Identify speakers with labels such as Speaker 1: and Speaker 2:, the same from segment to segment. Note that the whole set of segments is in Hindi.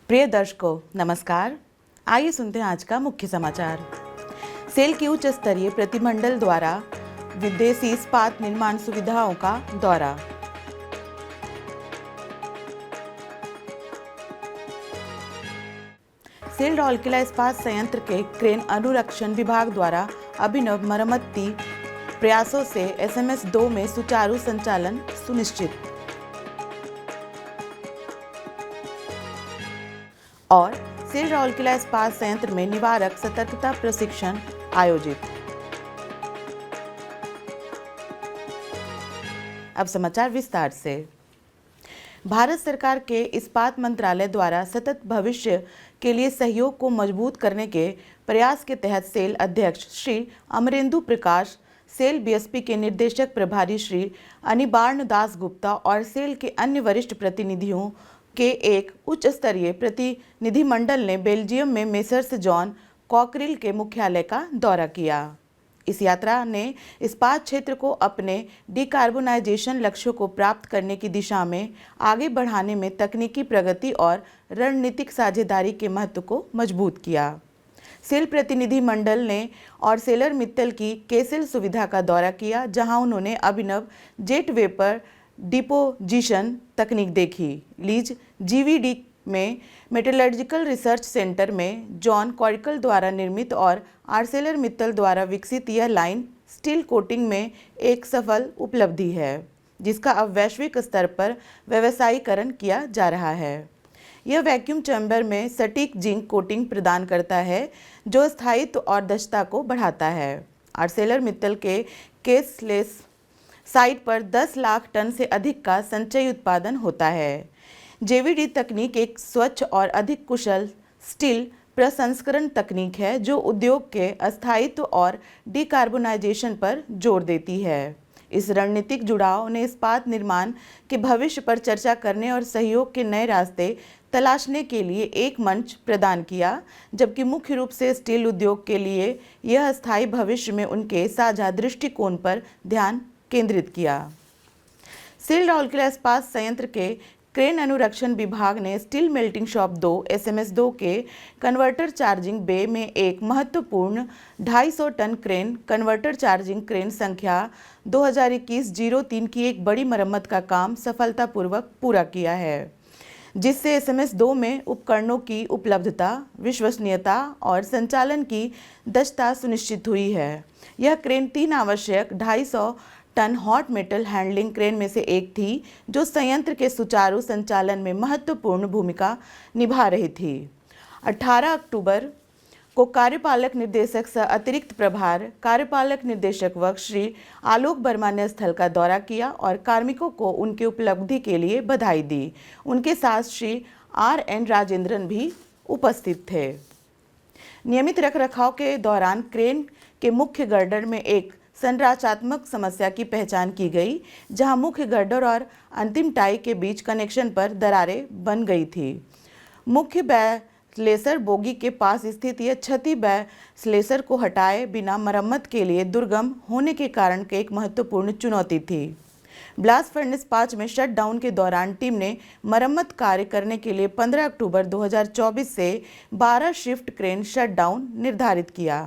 Speaker 1: प्रिय दर्शकों नमस्कार। आइए सुनते हैं आज का मुख्य समाचार। सेल की उच्च स्तरीय प्रतिमंडल द्वारा विदेशी इस्पात निर्माण सुविधाओं का दौरा। सेल राउरकेला इस्पात संयंत्र के क्रेन अनुरक्षण विभाग द्वारा अभिनव मरम्मती प्रयासों से SMS 2 में सुचारू संचालन सुनिश्चित। और सेल राउरकेला इस्पात संयंत्र में निवारक सतर्कता प्रशिक्षण आयोजित। अब समाचार विस्तार से। भारत सरकार के इस्पात मंत्रालय द्वारा सतत भविष्य के लिए सहयोग को मजबूत करने के प्रयास के तहत सेल अध्यक्ष श्री अमरेंदु प्रकाश, सेल BSP के निर्देशक प्रभारी श्री अनिबार्न दास गुप्ता और सेल के अन्य वरिष्ठ प्रतिनिधियों के एक उच्च स्तरीय प्रतिनिधिमंडल ने बेल्जियम में मेसर्स जॉन कॉकरिल के मुख्यालय का दौरा किया। इस यात्रा ने इस्पात क्षेत्र को अपने डिकार्बोनाइजेशन लक्ष्यों को प्राप्त करने की दिशा में आगे बढ़ाने में तकनीकी प्रगति और रणनीतिक साझेदारी के महत्व को मजबूत किया। सेल प्रतिनिधिमंडल ने और सेलर मित्तल की केसेल सुविधा का दौरा किया, जहां उन्होंने अभिनव जेट वेपर डिपोजिशन तकनीक देखी। लीज GVD में मेटलर्जिकल रिसर्च सेंटर में जॉन कॉरिकल द्वारा निर्मित और आर्सेलर मित्तल द्वारा विकसित यह लाइन स्टील कोटिंग में एक सफल उपलब्धि है, जिसका अब वैश्विक स्तर पर व्यवसायीकरण किया जा रहा है। यह वैक्यूम चैम्बर में सटीक जिंक कोटिंग प्रदान करता है, जो स्थायित्व और दक्षता को बढ़ाता है। आर्सेलर मित्तल के केसलेस साइट पर 10 लाख टन से अधिक का संचयी उत्पादन होता है। JVD तकनीक एक स्वच्छ और अधिक कुशल स्टील प्रसंस्करण तकनीक है, जो उद्योग के अस्थायित्व और डिकार्बोनाइजेशन पर जोर देती है। इस रणनीतिक जुड़ाव ने इस्पात निर्माण के भविष्य पर चर्चा करने और सहयोग के नए रास्ते तलाशने के लिए एक मंच प्रदान किया, जबकि मुख्य रूप से स्टील उद्योग के लिए यह अस्थायी भविष्य में उनके साझा दृष्टिकोण पर ध्यान केंद्रित किया। सेल राउरकेला इस्पात संयंत्र के क्रेन अनुरक्षण विभाग ने स्टील मेल्टिंग शॉप 2 SMS 2 के कन्वर्टर चार्जिंग बे में एक महत्वपूर्ण 250 tonne crane converter charging crane संख्या 2021-03 की एक बड़ी मरम्मत का काम सफलतापूर्वक पूरा किया है, जिससे SMS 2 में उपकरणों की उपलब्धता, विश्वसनीयता और संचालन की दक्षता सुनिश्चित हुई है। यह क्रेन 3 आवश्यक 250 tonne hot metal handling crane में से एक थी, जो संयंत्र के सुचारू संचालन में महत्वपूर्ण भूमिका निभा रही थी। 18 अक्टूबर को कार्यपालक निदेशक सह अतिरिक्त प्रभार कार्यपालक निदेशक वर्ग श्री आलोक वर्मा ने स्थल का दौरा किया और कार्मिकों को उनकी उपलब्धि के लिए बधाई दी। उनके साथ श्री RN राजेंद्रन भी उपस्थित थे। नियमित रखरखाव के दौरान क्रेन के मुख्य गर्डर में एक संरचनात्मक समस्या की पहचान की गई, जहां मुख्य गर्डर और अंतिम टाई के बीच कनेक्शन पर दरारें बन गई थी। मुख्य बैलेसर बोगी के पास स्थित यह क्षति बैलेसर को हटाए बिना मरम्मत के लिए दुर्गम होने के कारण एक महत्वपूर्ण चुनौती थी। ब्लास्ट फर्नेस 5 में शटडाउन के दौरान टीम ने मरम्मत कार्य करने के लिए 15 अक्टूबर 2024 से 12 शिफ्ट क्रेन शटडाउन निर्धारित किया।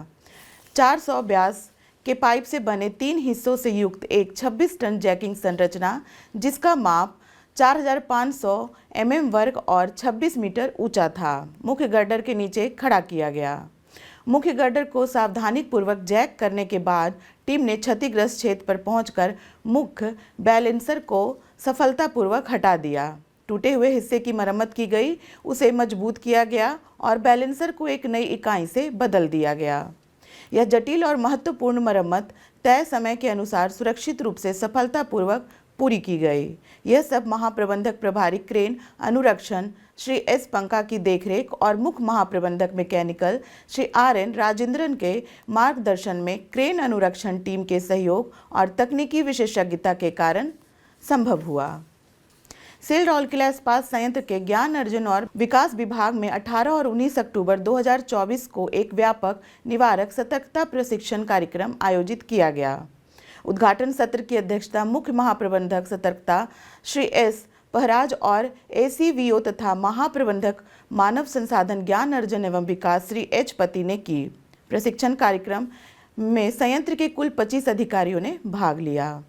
Speaker 1: 400 व्यास के पाइप से बने 3 हिस्सों से युक्त एक 26 टन जैकिंग संरचना, जिसका माप 4500 mm वर्ग और 26 मीटर ऊंचा था, मुख्य गर्डर के नीचे खड़ा किया गया। मुख्य गर्डर को सावधानीपूर्वक जैक करने के बाद टीम ने क्षतिग्रस्त क्षेत्र पर पहुंचकर मुख्य बैलेंसर को सफलतापूर्वक हटा दिया। टूटे हुए हिस्से की मरम्मत की गई, उसे मजबूत किया गया और बैलेंसर को एक नई इकाई से बदल दिया गया। यह जटिल और महत्वपूर्ण मरम्मत तय समय के अनुसार सुरक्षित रूप से सफलतापूर्वक पूरी की गई। यह सब महाप्रबंधक प्रभारी क्रेन अनुरक्षण श्री S पंका की देखरेख और मुख्य महाप्रबंधक मैकेनिकल श्री RN राजेंद्रन के मार्गदर्शन में क्रेन अनुरक्षण टीम के सहयोग और तकनीकी विशेषज्ञता के कारण संभव हुआ। सेल राउरकेला इस्पात संयंत्र के ज्ञान अर्जन और विकास विभाग में 18 और 19 अक्टूबर 2024 को एक व्यापक निवारक सतर्कता प्रशिक्षण कार्यक्रम आयोजित किया गया। उद्घाटन सत्र की अध्यक्षता मुख्य महाप्रबंधक सतर्कता श्री S पहराज और एसीवीओ तथा महाप्रबंधक मानव संसाधन ज्ञान अर्जन एवं विकास श्री एच पति ने की। प्रशिक्षण कार्यक्रम में संयंत्र के कुल 25 अधिकारियों ने भाग लिया।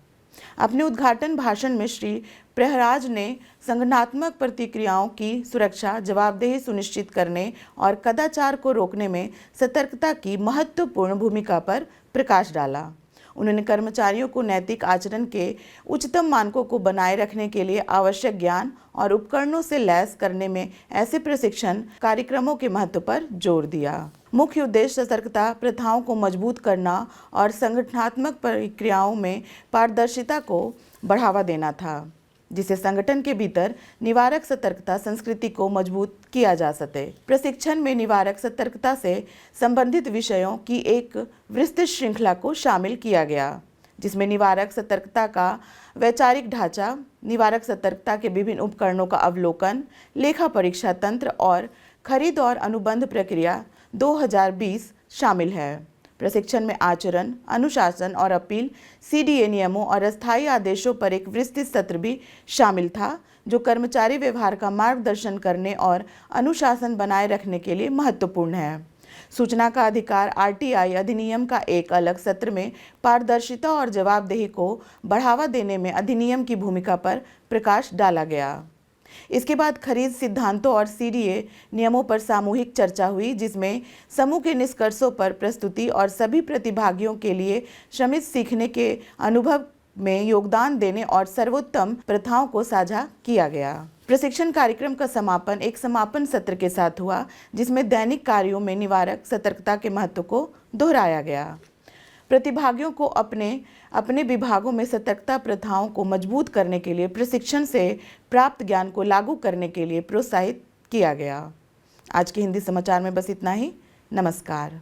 Speaker 1: अपने उद्घाटन भाषण में श्री प्रहराज ने संगठनात्मक प्रतिक्रियाओं की सुरक्षा, जवाबदेही सुनिश्चित करने और कदाचार को रोकने में सतर्कता की महत्वपूर्ण भूमिका पर प्रकाश डाला। उन्होंने कर्मचारियों को नैतिक आचरण के उच्चतम मानकों को बनाए रखने के लिए आवश्यक ज्ञान और उपकरणों से लैस करने में ऐसे प्रशिक्षण कार्यक्रमों के महत्व पर जोर दिया। मुख्य उद्देश्य सतर्कता प्रथाओं को मजबूत करना और संगठनात्मक प्रक्रियाओं में पारदर्शिता को बढ़ावा देना था, जिससे संगठन के भीतर निवारक सतर्कता संस्कृति को मजबूत किया जा सके। प्रशिक्षण में निवारक सतर्कता से संबंधित विषयों की एक विस्तृत श्रृंखला को शामिल किया गया, जिसमें निवारक सतर्कता का वैचारिक ढांचा, निवारक सतर्कता के विभिन्न उपकरणों का अवलोकन, लेखा परीक्षा तंत्र और खरीद और अनुबंध प्रक्रिया 2020 शामिल है। प्रशिक्षण में आचरण, अनुशासन और अपील, सीडीए नियमों और अस्थायी आदेशों पर एक विस्तृत सत्र भी शामिल था, जो कर्मचारी व्यवहार का मार्गदर्शन करने और अनुशासन बनाए रखने के लिए महत्वपूर्ण है। सूचना का अधिकार आरटीआई अधिनियम का एक अलग सत्र में पारदर्शिता और जवाबदेही को बढ़ावा देने में अधिनियम की भूमिका पर प्रकाश डाला गया। इसके बाद खरीद सिद्धांतों और सीडीए नियमों पर सामूहिक चर्चा हुई, जिसमें समूह के निष्कर्षों पर प्रस्तुति और सभी प्रतिभागियों के लिए श्रमिक सीखने के अनुभव में योगदान देने और सर्वोत्तम प्रथाओं को साझा किया गया। प्रशिक्षण कार्यक्रम का समापन एक समापन सत्र के साथ हुआ, जिसमें दैनिक कार्यों में निवारक सतर्कता के महत्व को दोहराया गया। प्रतिभागियों को अपने विभागों में सतर्कता प्रथाओं को मजबूत करने के लिए प्रशिक्षण से प्राप्त ज्ञान को लागू करने के लिए प्रोत्साहित किया गया। आज के हिंदी समाचार में बस इतना ही। नमस्कार।